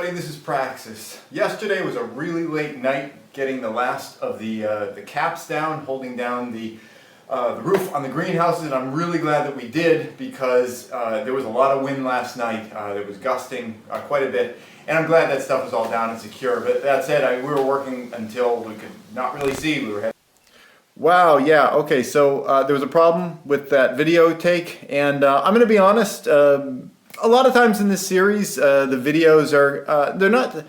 everybody, this is Praxis. Yesterday was a really late night getting the last of the caps down, holding down the roof on the greenhouses, and I'm really glad that we did because there was a lot of wind last night. It was gusting quite a bit, and I'm glad that stuff was all down and secure. But that said, we were working until we could not really see. Wow, yeah, okay, so there was a problem with that video take, and I'm going to be honest, a lot of times in this series, the videos are, they're not,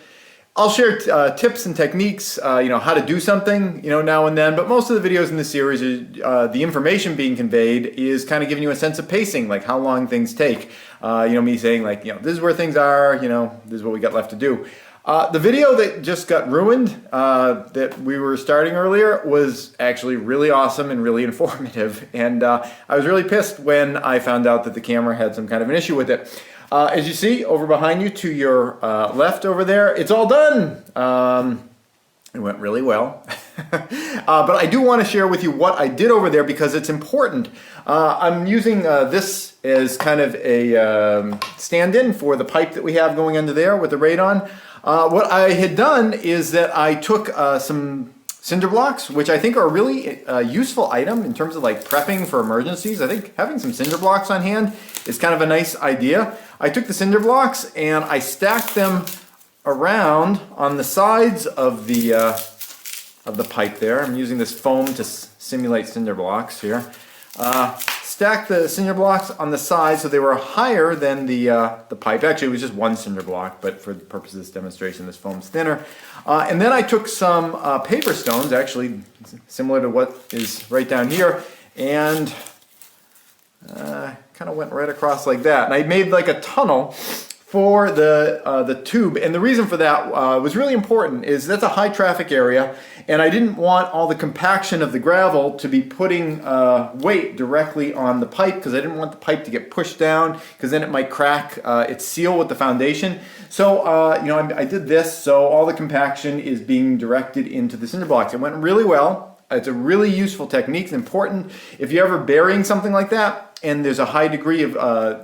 I'll share tips and techniques, how to do something, now and then, but most of the videos in this series, the information being conveyed is kind of giving you a sense of pacing, like how long things take. Me saying like, this is where things are, this is what we got left to do. The video that just got ruined, that we were starting earlier, was actually really awesome and really informative, and I was really pissed when I found out that the camera had some kind of an issue with it. As you see over behind you to your left over there, it's all done. It went really well. But I do want to share with you what I did over there because it's important. I'm using this as kind of a stand-in for the pipe that we have going under there with the radon. What I had done is that I took some cinder blocks, which I think are a really useful item in terms of like prepping for emergencies. I think having some cinder blocks on hand is kind of a nice idea. I took the cinder blocks and I stacked them around on the sides of the pipe there. I'm using this foam to simulate cinder blocks here. Stacked the cinder blocks on the side so they were higher than the pipe. Actually, it was just one cinder block, but for the purpose of this demonstration, this foam's thinner. And then I took some paper stones, actually similar to what is right down here, and kind of went right across like that. And I made like a tunnel for the tube, and the reason for that was really important. Is that's a high traffic area, and I didn't want all the compaction of the gravel to be putting weight directly on the pipe, because I didn't want the pipe to get pushed down, because then it might crack its seal with the foundation. So I did this, so all the compaction is being directed into the cinder blocks. It went really well. It's a really useful technique. It's important if you're ever burying something like that and there's a high degree of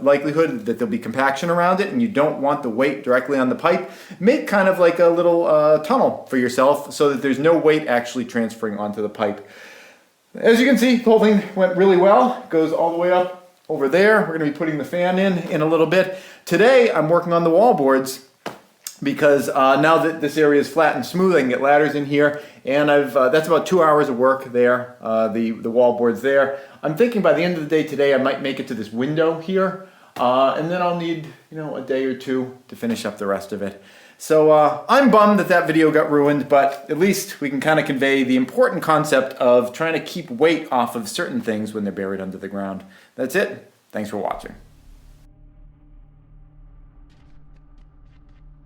likelihood that there'll be compaction around it and you don't want the weight directly on the pipe, make kind of like a little tunnel for yourself so that there's no weight actually transferring onto the pipe. As you can see, the whole thing went really well. It goes all the way up over there. We're going to be putting the fan in a little bit. Today I'm working on the wall boards, because now that this area is flat and smooth, I can get ladders in here, and that's about 2 hours of work there, the wall boards there. I'm thinking by the end of the day today I might make it to this window here, and then I'll need a day or two to finish up the rest of it. So I'm bummed that video got ruined, but at least we can kind of convey the important concept of trying to keep weight off of certain things when they're buried under the ground. That's it. Thanks for watching.